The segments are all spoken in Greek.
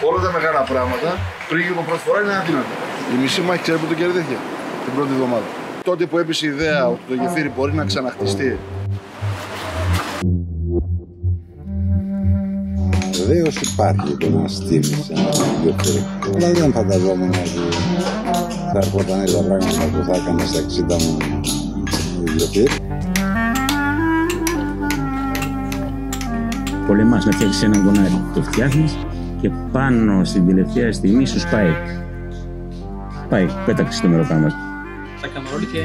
όλα τα μεγάλα πράγματα πριν λίγο προσφορά είναι αδύνατα. Η μισή μάχη ξέρετε που το κερδίθηκε την πρώτη εβδομάδα. Τότε που έπεσε η ιδέα ότι το γεφύρι μπορεί να ξαναχτιστεί. Βεβαίως υπάρχει το να στείλεις ένα γεφύρι. Αλλά δεν φανταζόμουν ότι θα έρχονταν τα πράγματα που θα έκανε στα 60 μου γεφύρι. Πολεμάς να φτιάξεις έναν γονάρι, το φτιάχνεις και πάνω στην τελευταία στιγμή σου σπάει. Πάει, πέταξε το μεροκάμα. Τα καμαρόλιθια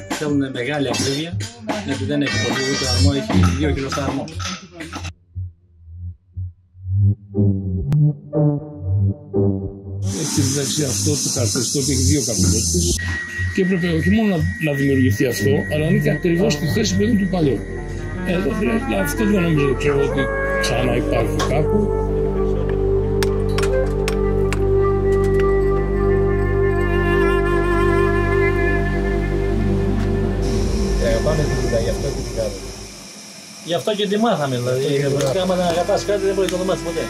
θέλουν μεγάλη ακρίβεια, γιατί δεν έχει πολύ ούτε αρμό, έχει 2 χιλιοστά αρμό. Έχει εντάξει αυτό το χαρακτηριστικό ότι έχει 2 καπηλότες και έπρεπε όχι μόνο να δημιουργηθεί αυτό, αλλά είναι και ακριβώς στη θέση που είναι του παλιού. Εδώ χρειάζεται, αυτό δεν νομίζω ξέρω ότι ξανά υπάρχει κάπου. Πάμε τη δουλειά, γι' αυτό και την κάνουμε. Γι' αυτό και τη μάθαμε, δηλαδή. Άμα δεν αγαπάς κάτι δεν μπορεί να το μάθεις ποτέ.